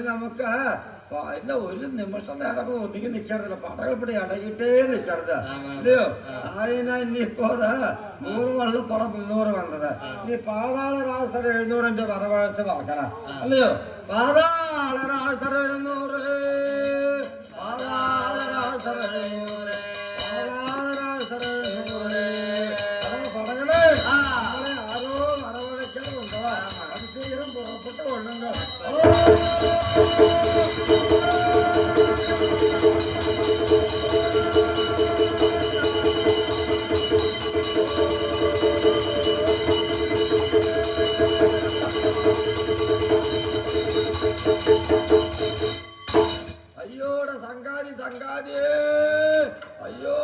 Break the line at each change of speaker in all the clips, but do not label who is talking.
ഇനി നമുക്ക് അതിന്റെ ഒരു നിമിഷം നേരം ഒതുങ്ങി നിൽക്കരുതല്ലോ പടകൾപ്പിടി അടങ്ങിട്ടേ നിൽക്കരുത് അല്ലയോ അതിനാ ഇനിയിപ്പോ 100 വള്ളിപ്പടം 300 വന്നത് ഇനി പാതാളരാഴ്സർ 700 വരവഴത്ത് പറക്കണം അല്ലയോ പാതാളരാഴ്സർ 700 പാതാളരാഴ്സർ 700 പാതാളരാഴ്സർ 700 പടകളെ നമ്മളെ ആരോ വരവഴയ്ക്കാറുണ്ടോ അതിശീഘ്രം പുറപ്പെട്ട് കൊള്ളുന്നു. അയ്യോടെ സംഘാതി സംഘാതിയേ അയ്യോ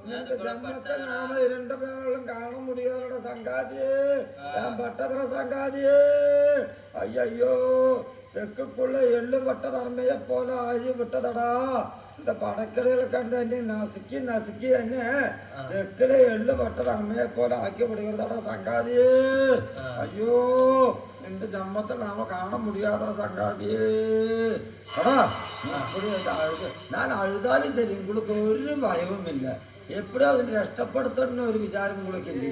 നിന്റെ ജന്മത്തിൽ നാമ 2 പേരോളം കാണാൻ മുടിയാതെ സംഘാതിയേ ഞാൻ പെട്ടത്ര സംഘാതിയേ അയ്യോ ചെക്കുള്ള എള്ളു പെട്ട തർമ്മയെ പോലെ ആയി വിട്ടതടാ എന്റെ പടക്കടികളെ കണ്ട് എന്നെ നസുക്കി നസുക്കി എന്നെ ചെക്കിലെ എള്ളു പെട്ട തർമ്മയെ പോലെ ആക്കി വിടുകട സംഘാതിയേ അയ്യോ നിന്റെ ജന്മത്തിൽ നാമ കാണാൻ മുടിയാത്ത സംഘാതിയേ അടാ ഞാൻ അഴുതാലും ശരി നിങ്ങൾക്ക് ഒരു ഭയവുമില്ല എപ്പോഴും അതിന് രക്ഷപ്പെടുത്തുന്ന ഒരു വിചാരം കൂടെക്കില്ലേ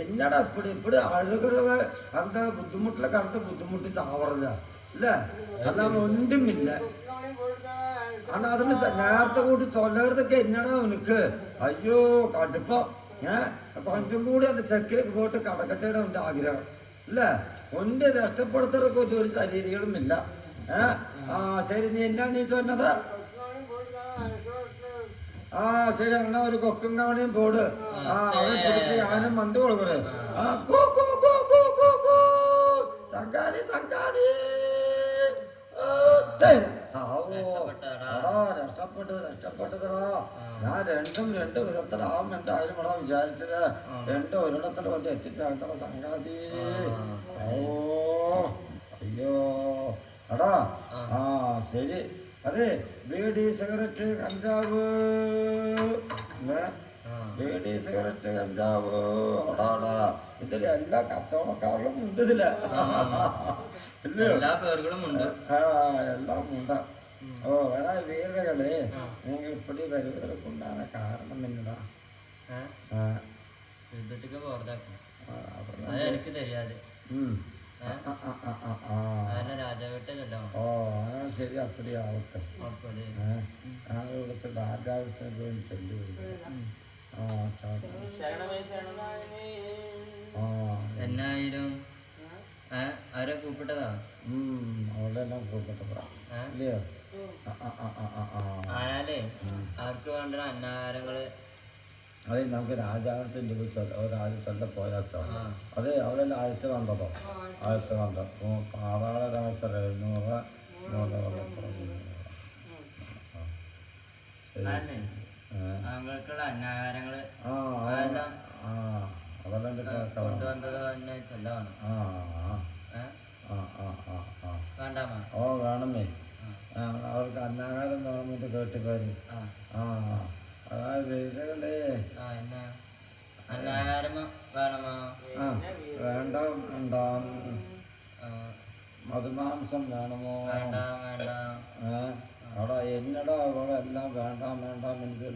എന്നടാ ഇപ്പടി അഴുകുക அந்த ബുദ്ധിമുട്ടിലെ കടത്ത് ബുദ്ധിമുട്ടി ചാവറില്ല ഇല്ല അതാണ് ഒന്നുമില്ല കാരണം അതിന് നേരത്തെ കൂടി ചൊല്ലരുതൊക്കെ എന്നടാ ഉനക്ക് അയ്യോ കടുപ്പം കൊഞ്ചും കൂടി അത് ചെക്കിലേക്ക് പോയിട്ട് കടക്കട്ടയുടെ എൻ്റെ ആഗ്രഹം ഇല്ല ഒന്റെ രക്ഷപ്പെടുത്തറൊക്കെ ഒരു ശരീരങ്ങളും ഇല്ല ശരി നീ എന്നാ നീ ചൊന്നത് ശരി അങ്ങനെ ഒരു കൊക്കും കവണയും പോട് അവനെ പിടിച്ച് ഞാനും മന്ത് കൊടുക്കറ് സംഘാതി സംഘാതി രക്ഷപ്പെട്ടതാ ഞാൻ രണ്ടും 2 വിധത്തിലാവും എന്തായാലും ഇവിടെ വിചാരിച്ചത് 2 ഒരിടത്തിൽ കൊണ്ട് എത്തിച്ചാഴ്ത്തറ സംഘാതി അയ്യോ എടാ ശരി അതെ ബീഡി സിഗരറ്റ് കഞ്ചാവ് ബീഡി സിഗരറ്റ് കഞ്ചാവ് അടാടാ ഇതില് എല്ലാ കച്ചവടക്കാരിലും ഉണ്ട് ഇതില് എല്ലാം ഉണ്ട് വേറെ വീരകള് നിങ്ങൾ ഇപ്പടി വരുവതற்குண்டான കാരണം എന്നടാ
എനിക്ക് தெரியாது
ശരി അപ്പടി ആവട്ടെ ഇവിടുത്തെ രാജാവിനെ പോയി ചൊല്ലി
എന്നായിരം ആരെ കൂപ്പിട്ടതാ
അവളെല്ലാം കൂപ്പിട്ടതാ ഇല്ലയോ
ആയാലേ അവർക്ക് വേണ്ട അന്നാഹാരങ്ങള്
അതെ നമുക്ക് രാജാവിന്റെ ചൊല്ല പോയാച്ചോ അതെ അവളെല്ലാം ആഴ്ച കണ്ടതോ ആഴ്ച കണ്ട പാതാള രാഷ്ട്ര 700
താങ്കൾക്കുള്ള അന്നാഹാരങ്ങള്
അതെല്ലാം
കൊണ്ടുവന്നത് തന്നെ ചൊല്ലാണ് വേണ്ടാമോ
വേണമേ അവർക്ക് അന്നാഹാരം വേണമെന്നിട്ട് കേട്ടുകാര് അതായത് വീരകളെ
അന്നാഹാരം വേണമോ
വേണ്ട വേണ്ട മധുമാംസം വേണമോ
വേണ്ട വേണ്ട
അവിടെ എന്നടാ അവിടെ എല്ലാം വേണ്ടാം വേണ്ടാം എനിക്ക്